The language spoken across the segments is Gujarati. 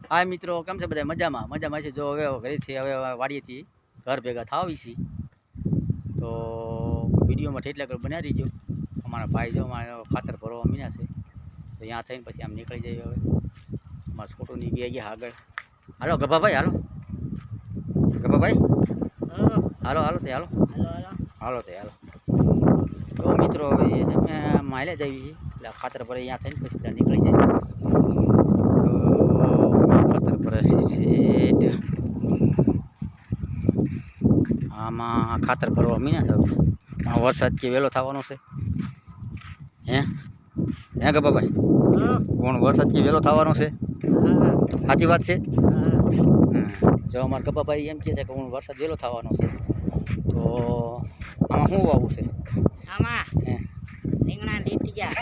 હા મિત્રો, કેમ છે બધા? મજામાં મજામાં છે. જો હવે ઘરેથી હવે વાડીએથી ઘર ભેગા થાવી છીએ તો વિડીયોમાં ઠેટલા કર બનાવી દીજો. અમારા ભાઈ જો અમારા ખાતર ભરવા મીના છે તો ત્યાં થઈને પછી આમ નીકળી જઈએ. હવે અમારા છોટુની ગયા આગળ. હાલો ગભાભાઈ, હાલો ગભાભાઈ, હાલો હાલો તે હાલો હાલો તે હાલો. તો મિત્રો હવે તમે માઇલે જ આવી એટલે ખાતર ભરે ત્યાં થઈને પછી ત્યાં નીકળી જાય. આમાં ખાતર ભરવા મીના છે. વરસાદ કે વહેલો થવાનો છે હે હે ગભાભાઈ? કોણ વરસાદ કે વહેલો થવાનો છે? સાચી વાત છે. જો અમારા ગભાભાઈ એમ કહે છે કે હું વરસાદ વહેલો થવાનો છે તો આમાં શું વાવવું છે? આમાં રીંગણા લીટિયા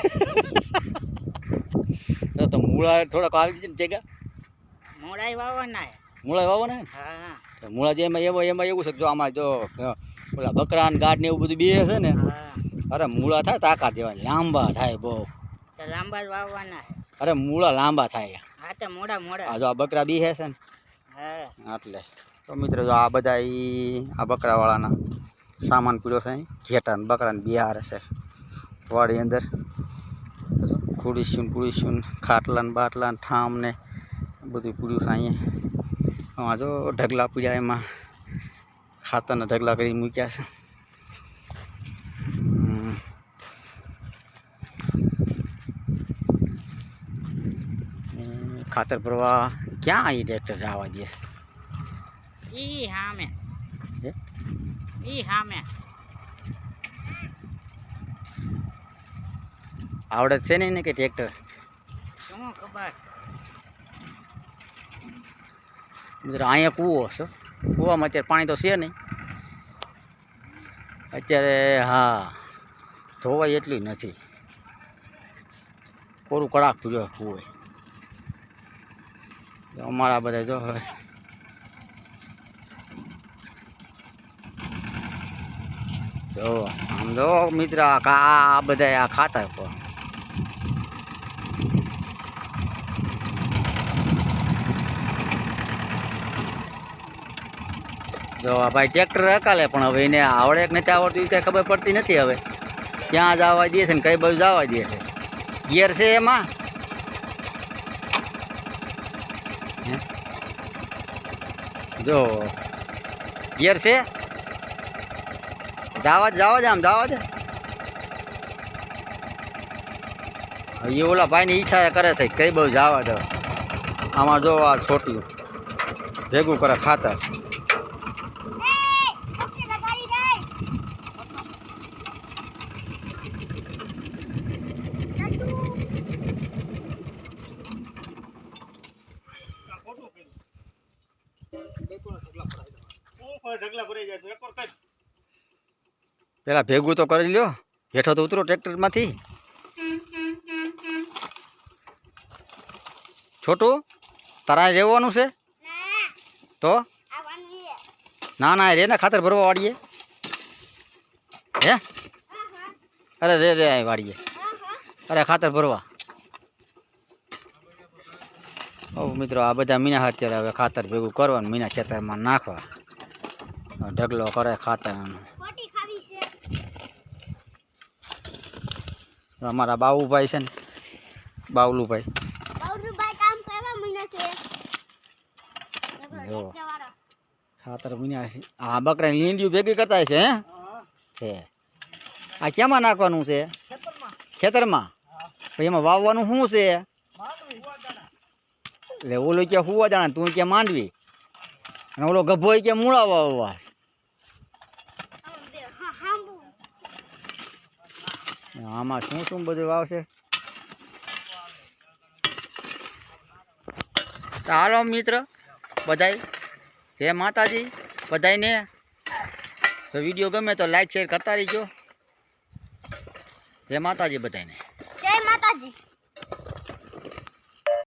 તો મૂળા થોડાક આવી જાય ને ભેગા. મોડાઈ વાવવાના. મૂળા વાવવાના? હા. મૂળા જે એમાં એવું છે કે જો આમાં જો ઓલા બકરા ને ગાઢ ને એવું બધું બે છે ને, અરે મૂળા થાય તાકાત દેવાય, લાંબા થાય બહુ. તો લાંબા જ વાવવાના. અરે મૂળા લાંબા થાય. હા તો મોડા મોડા. આ જો આ બકરા બી છે ને, હા એટલે તો મિત્રો જો આ બધા આ બકરાવાળાના સામાન પીડ્યો છે અહીં. ઘેટા ને બકરા ને બિહાર છે વાડી અંદર. ખુડીશું ખાટલા ને બાટલા ને ઠામ ને બધું પીડ્યું છે અહીંયા. જો ઢગલા પીડ્યા, એમાં ખાતરના ઢગલા કરી મૂક્યા છે. ખાતર ભરવા ક્યાં અહીં ટ્રેક્ટર જવા દે છે? ઈ હામે ઈ હામે આવડત છે ને કે ટ્રેક્ટર? શું ખબર. અહીંયા કૂવો છે. કૂવામાં અત્યારે પાણી તો છે નહીં અત્યારે. હા, ધોવાય એટલી નથી, કોરું કડાક જો કૂવો. અમારા બધા જો હવે જો આમ જો મિત્ર આ બધા આ ખાતર પર જો ભાઈ ટ્રેક્ટર હકાલે, પણ હવે એને આવડે કે નથી આવડતું એ કાંઈ ખબર પડતી નથી. હવે ક્યાં જવા દે છે ને કઈ બાજુ જવા દે છે? ગિયર છે એમાં? જો ગિયર છે? જવા જ આમ જવા દે. એ ઓલા ભાઈને ઈચ્છા કરે છે કઈ બાજુ જવા દો. આમાં જો આ છોટ્યું ભેગું કરે ખાતર. પેલા ભેગું તો કરી લ્યો, હેઠો તો ઉતરો ટ્રેક્ટરમાંથી. છોટું તારા રહેવાનું છે તો? ના ના રે ને ખાતર ભરવા વાળીએ. હે અરે રે વાળીએ. અરે ખાતર ભરવા. મિત્રો આ બધા મીના અત્યારે હવે ખાતર ભેગું કરવાનું, મીના ખેતરમાં નાખવા. ઢગલો કરે ખાતર. અમારા બાબુભાઈ છે ને, બાવલુભાઈ જો ખાતર મીના છે. આ બકરાની લીંડિયું ભેગી કરતા છે. હે આ કેમાં નાખવાનું છે? ખેતરમાં. પછી એમાં વાવવાનું શું છે? એટલે ઓલો ક્યાં હુવા દાણા, તું ક્યાં માંડવી, અને ઓલો ગભો ક્યાં મૂળા વાવવા. આમાં શું બધું વાવશે? હાલો મિત્ર બધાય, જય માતાજી બધાયને. તો વિડીયો ગમે તો લાઈક શેર કરતા રહીજો. જય માતાજી બધાયને.